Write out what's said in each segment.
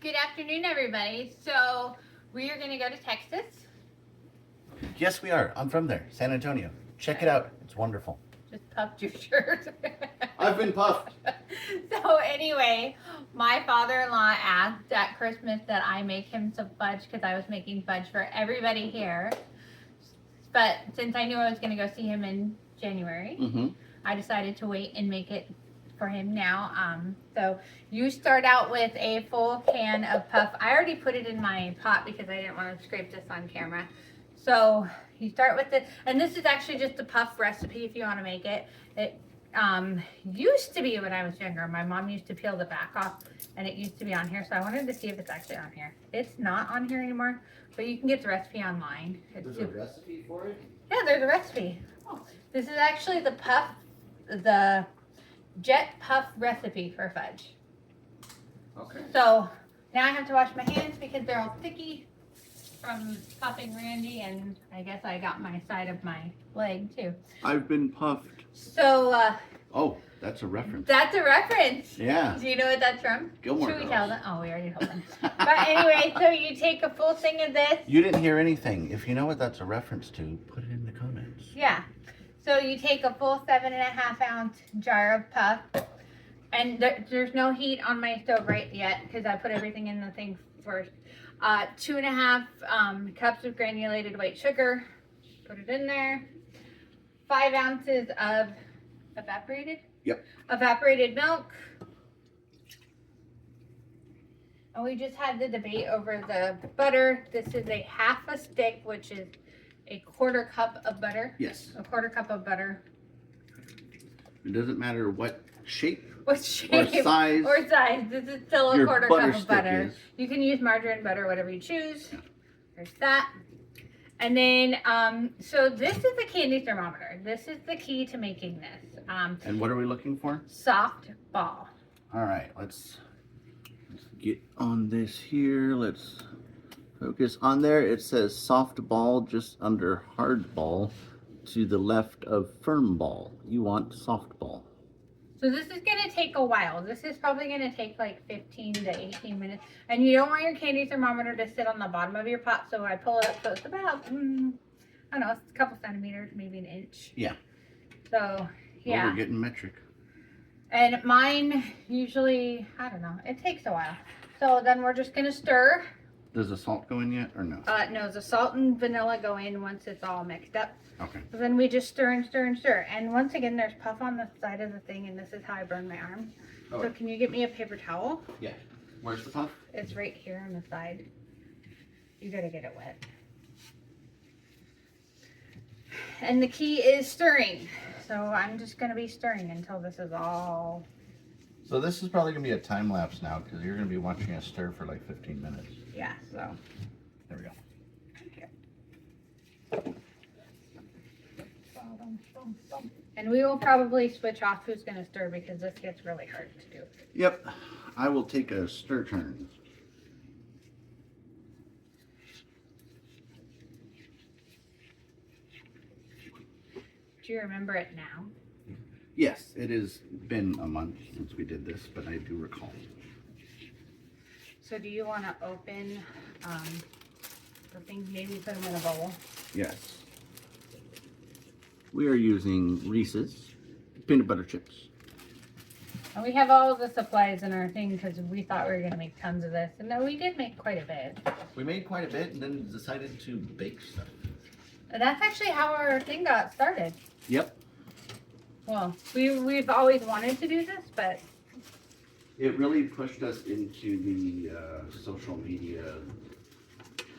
Good afternoon, everybody. So we are going to go to Texas. Yes, we are. I'm from there, San Antonio. Check it out. It's wonderful. Just puffed your shirt. I've been puffed. So anyway, my father-in-law asked at Christmas that I make him some fudge because I was making fudge for everybody here. But since I knew I was going to go see him in January, I decided to wait and make it for him now. So you start out with a full can of puff. I already put it in my pot because I didn't want to scrape this on camera. So you start with it, and this is actually just a puff recipe if you want to make it. It used to be when I was younger. My mom used to peel the back off, and it used to be on here. So I wanted to see if it's actually on here. It's not on here anymore, but you can get the recipe online. There's a recipe for it? Yeah, there's a recipe. Oh. This is actually the jet puff recipe for fudge. Okay. So now I have to wash my hands because they're all sticky from puffing Randy, and I guess I got my side of my leg too. I've been puffed. So oh, that's a reference. that's a reference. Yeah. Do you know what that's from? Gilmore Should we Girls. tell them? Oh, we already told them. But anyway, so you take a full thing of this. You didn't hear anything. If you know what that's a reference to, put it in the comments. Yeah. So you take a full 7.5 ounce jar of puff, and there's no heat on my stove right yet because I put everything in the thing first. 2.5 cups of granulated white sugar. Put it in there. 5 ounces of evaporated? Yep. Evaporated milk. And we just had the debate over the butter. This is a half a stick, which is a 1/4 cup of butter. Yes. A 1/4 cup of butter. It doesn't matter what shape What shape or size. or size. This is still a your 1/4 butter cup of stick butter. is. You can use margarine, butter, whatever you choose. Yeah. There's that. And then, so this is the candy thermometer. This is the key to making this. And what are we looking for? Soft ball. All right, let's get on this here. Let's focus on there. It says soft ball just under hard ball to the left of firm ball. You want soft ball. So this is going to take a while. This is probably going to take like 15 to 18 minutes. And you don't want your candy thermometer to sit on the bottom of your pot. So I pull it up so it's about, I don't know, it's a couple centimeters, maybe an inch. Yeah. So, yeah. Well, we're getting metric. And mine usually, I don't know, it takes a while. So then we're just going to stir. Does the salt go in yet or no? No, the salt and vanilla go in once it's all mixed up. Okay. So then we just stir and stir and stir. And once again, there's puff on the side of the thing, and this is how I burn my arm. Oh. So can you get me a paper towel? Yeah. Where's the puff? It's right here on the side. You gotta get it wet. And the key is stirring. So I'm just gonna be stirring until this is all... So this is probably gonna be a time lapse now because you're gonna be watching us stir for like 15 minutes. Yeah, so. There we go. And we will probably switch off who's gonna stir because this gets really hard to do. Yep. I will take a stir turn. Do you remember it now? Yes, it has been a month since we did this, but I do recall. So do you want to open the things, maybe put them in a bowl? Yes. We are using Reese's peanut butter chips. And we have all of the supplies in our thing because we thought we were going to make tons of this. And then we did make quite a bit. We made quite a bit and then decided to bake stuff. And that's actually how our thing got started. Yep. Well, we've always wanted to do this, but... It really pushed us into the social media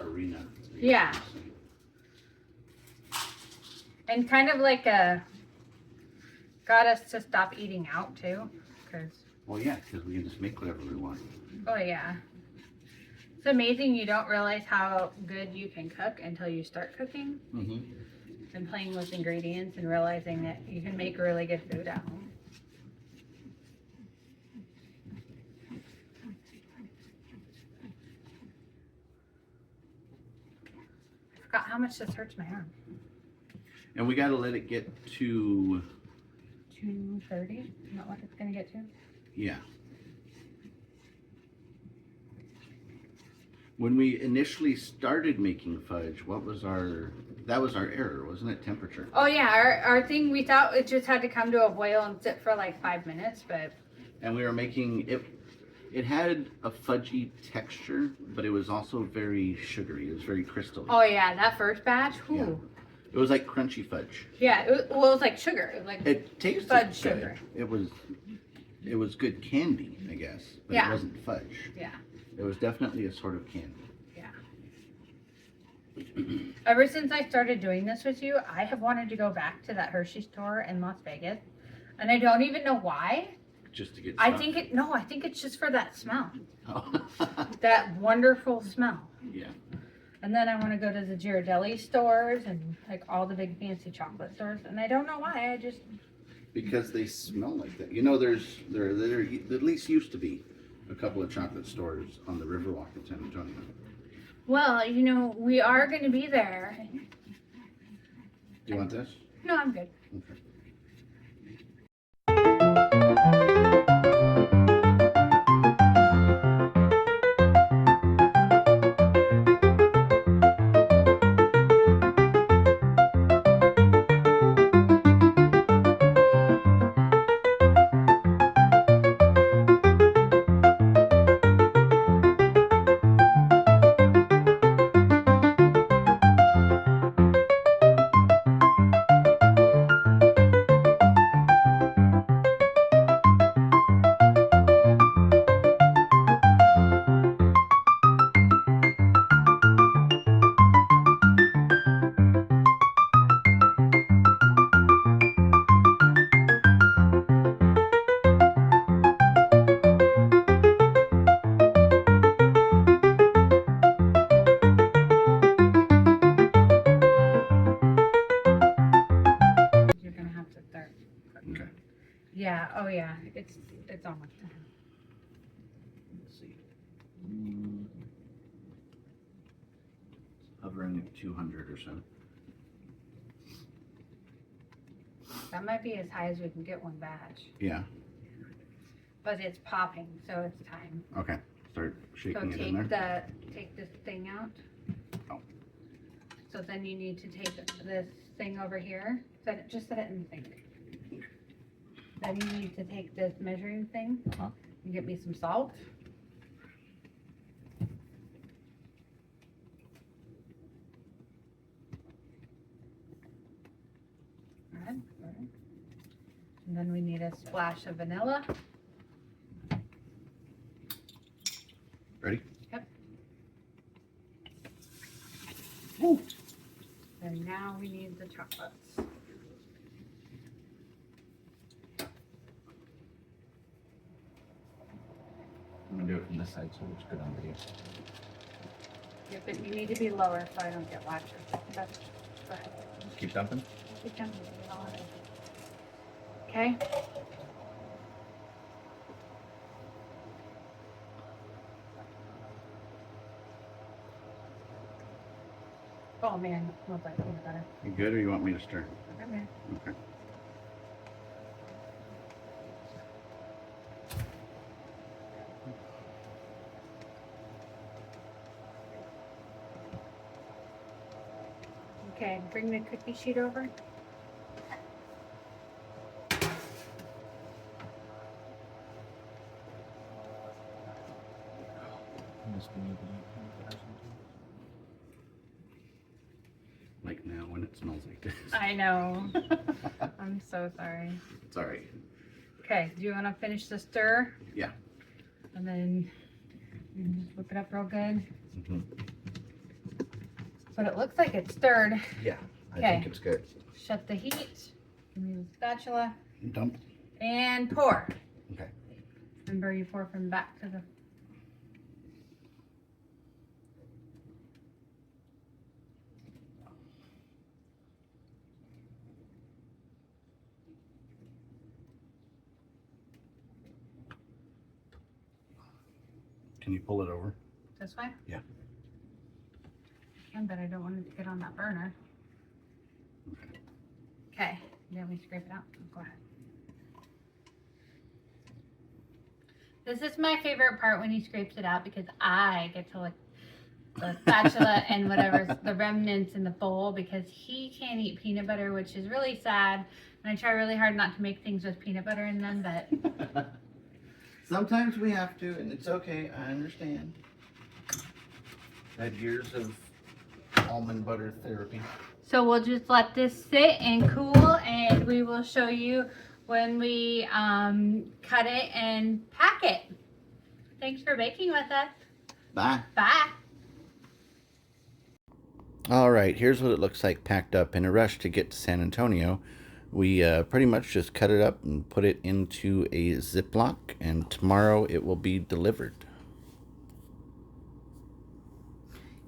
arena. Yeah. And kind of like got us to stop eating out too, because... Well, yeah, because we can just make whatever we want. Oh, yeah. It's amazing you don't realize how good you can cook until you start cooking. Mm-hmm. And playing with ingredients and realizing that you can make really good food at home. I forgot how much this hurts my arm. And we got to let it get to... 230? Isn't that what it's going to get to? Yeah. When we initially started making fudge, that was our error, wasn't it? Temperature. Oh yeah, our thing, we thought it just had to come to a boil and sit for like 5 minutes, but. And we were making it. It had a fudgy texture, but it was also very sugary. It was very crystalline. Oh yeah, that first batch. Whew. Yeah. It was like crunchy fudge. Yeah, it was like sugar. It was like It tasted fudge good. sugar. It was good candy, I guess, but Yeah. it wasn't fudge. Yeah. It was definitely a sort of candy. Ever since I started doing this with you, I have wanted to go back to that Hershey store in Las Vegas, and I don't even know why. Just to get. I think it's just for that smell. Oh. That wonderful smell. Yeah. And then I want to go to the Ghirardelli stores and like all the big fancy chocolate stores, and I don't know why. I just. Because they smell like that. You know, there at least used to be a couple of chocolate stores on the Riverwalk in San Antonio. Well, you know, we are going to be there. Do you want this? No, I'm good. Okay. Okay. Yeah. Oh yeah. It's almost time. Let's see. Hovering at 200 or so. That might be as high as we can get one batch. Yeah. But it's popping, so it's time. Okay. Start shaking So it in there. take this thing out. Oh. So then you need to take this thing over here. Just set it in the sink. Then you need to take this measuring thing and get me some salt. Good. And then we need a splash of vanilla. Ready? Yep. Ooh. And now we need the chocolates. I'm gonna do it from this side so it's good on video. Yeah, but you need to be lower so I don't get latches. That's go ahead. Just keep dumping. Keep jumping. Okay. Oh man, smells like peanut butter. You good, or you want me to stir? Okay. Okay. Okay, bring the cookie sheet over. Like now when it smells like this. I know. I'm so sorry. It's all right. Okay, do you want to finish the stir? Yeah. And then you just whip it up real good. Mm-hmm. But it looks like it's stirred. Yeah, I Okay. think it's good. Shut the heat. Give me the spatula. Dump. And pour. Okay. Remember, you pour from back to the. Can you pull it over? This way? Yeah. But I don't want it to get on that burner. Okay. Okay. You want me to scrape it out? Go ahead. This is my favorite part when he scrapes it out because I get to the spatula and whatever's the remnants in the bowl because he can't eat peanut butter, which is really sad. And I try really hard not to make things with peanut butter in them, but Sometimes we have to, and it's okay. I understand. Had years of almond butter therapy. so we'll just let this sit and cool, and we will show you when we cut it and pack it. Thanks for baking with us. Bye. Bye. All right, here's what it looks like packed up. In a rush to get to San Antonio, we pretty much just cut it up and put it into a Ziploc, and tomorrow it will be delivered.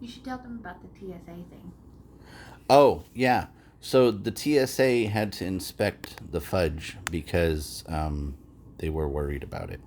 You should tell them about the TSA thing. Oh, yeah. So the TSA had to inspect the fudge because they were worried about it.